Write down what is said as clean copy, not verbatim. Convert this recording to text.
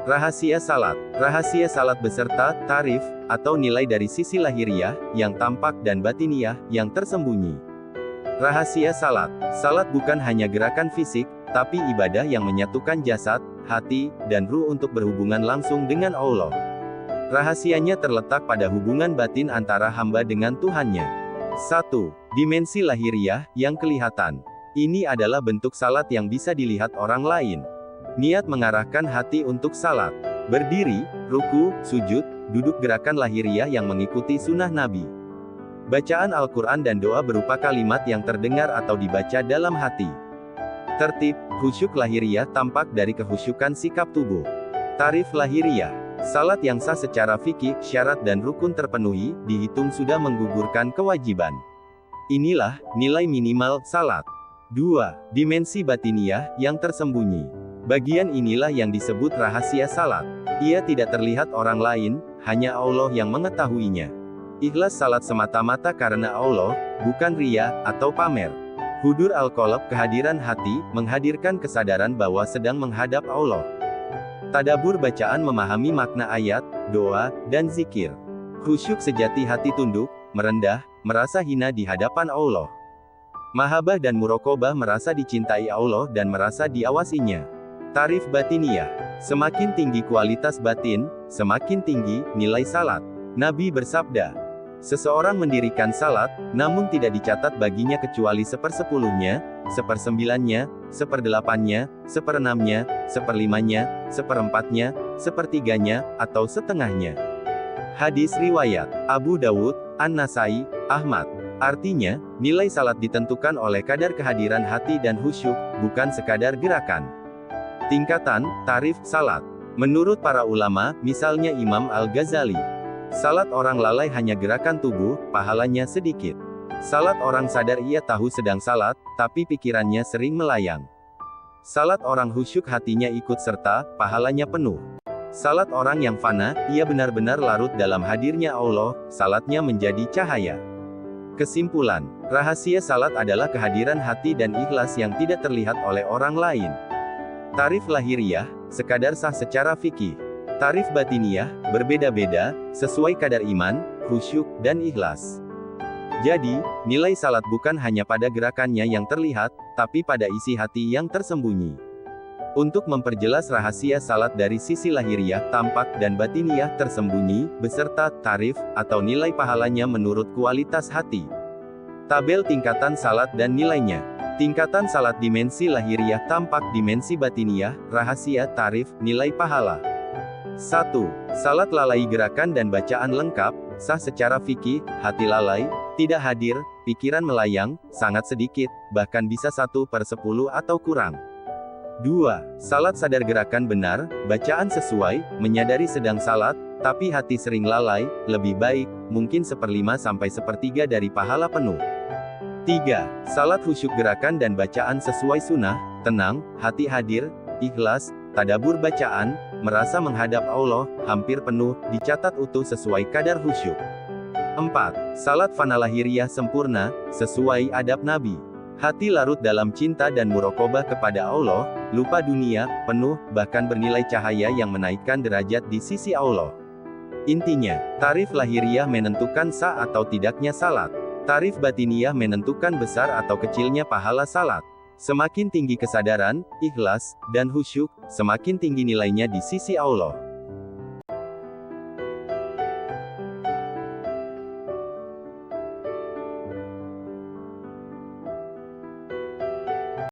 Rahasia salat. Rahasia salat beserta tarif atau nilai dari sisi lahiriah yang tampak dan batiniah yang tersembunyi. Rahasia salat. Salat bukan hanya gerakan fisik, tapi ibadah yang menyatukan jasad, hati, dan ruh untuk berhubungan langsung dengan Allah. Rahasianya terletak pada hubungan batin antara hamba dengan Tuhannya. 1. Dimensi lahiriah yang kelihatan. Ini adalah bentuk salat yang bisa dilihat orang lain. Niat mengarahkan hati untuk salat. Berdiri, ruku, sujud, duduk gerakan lahiriah yang mengikuti sunnah Nabi. Bacaan Al-Quran dan doa berupa kalimat yang terdengar atau dibaca dalam hati. Tertib, khusyuk lahiriah tampak dari kehusyukan sikap tubuh. Tarif lahiriah. Salat yang sah secara fikih, syarat dan rukun terpenuhi, dihitung sudah menggugurkan kewajiban. Inilah nilai minimal salat. 2. Dimensi batiniah yang tersembunyi. Bagian inilah yang disebut rahasia salat. Ia tidak terlihat orang lain, hanya Allah yang mengetahuinya. Ikhlas salat semata-mata karena Allah, bukan riya atau pamer. Hudur al-qalb, kehadiran hati, menghadirkan kesadaran bahwa sedang menghadap Allah. Tadabur, bacaan memahami makna ayat, doa, dan zikir. Khusyuk, sejati hati tunduk, merendah, merasa hina di hadapan Allah. Mahabbah dan muraqabah, merasa dicintai Allah dan merasa diawasinya. Tarif batiniah. Semakin tinggi kualitas batin, semakin tinggi nilai salat. Nabi bersabda, seseorang mendirikan salat, namun tidak dicatat baginya kecuali 1/10-nya, 1/9-nya, 1/8-nya, 1/6-nya, 1/5-nya, 1/4-nya, 1/3-nya, atau setengahnya. Hadis riwayat Abu Dawud, An-Nasai, Ahmad. Artinya, nilai salat ditentukan oleh kadar kehadiran hati dan khusyuk, bukan sekadar gerakan. Tingkatan, tarif, salat. Menurut para ulama, misalnya Imam Al-Ghazali, salat orang lalai hanya gerakan tubuh, pahalanya sedikit. Salat orang sadar ia tahu sedang salat, tapi pikirannya sering melayang. Salat orang khusyuk hatinya ikut serta, pahalanya penuh. Salat orang yang fana, ia benar-benar larut dalam hadirnya Allah, salatnya menjadi cahaya. Kesimpulan, rahasia salat adalah kehadiran hati dan ikhlas yang tidak terlihat oleh orang lain. Tarif lahiriah, sekadar sah secara fikih. Tarif batiniah, berbeda-beda, sesuai kadar iman, khusyuk, dan ikhlas. Jadi, nilai salat bukan hanya pada gerakannya yang terlihat, tapi pada isi hati yang tersembunyi. Untuk memperjelas rahasia salat dari sisi lahiriah, tampak, dan batiniah tersembunyi, beserta tarif, atau nilai pahalanya menurut kualitas hati. Tabel tingkatan salat dan nilainya. Tingkatan salat dimensi lahiriah, tampak, dimensi batiniah, rahasia, tarif, nilai pahala. 1. Salat lalai, gerakan dan bacaan lengkap, sah secara fikih, hati lalai, tidak hadir, pikiran melayang, sangat sedikit, bahkan bisa 1/10 atau kurang. 2. Salat sadar, gerakan benar, bacaan sesuai, menyadari sedang salat, tapi hati sering lalai, lebih baik, mungkin 1/5 sampai 1/3 dari pahala penuh. 3. Salat khusyuk, gerakan dan bacaan sesuai sunnah, tenang, hati hadir, ikhlas, tadabur bacaan, merasa menghadap Allah, hampir penuh, dicatat utuh sesuai kadar khusyuk. 4. Salat fana lahiriah sempurna, sesuai adab Nabi. Hati larut dalam cinta dan muraqabah kepada Allah, lupa dunia, penuh, bahkan bernilai cahaya yang menaikkan derajat di sisi Allah. Intinya, tarif lahiriah menentukan sah atau tidaknya salat. Tarif batiniah menentukan besar atau kecilnya pahala salat. Semakin tinggi kesadaran, ikhlas, dan khusyuk, semakin tinggi nilainya di sisi Allah.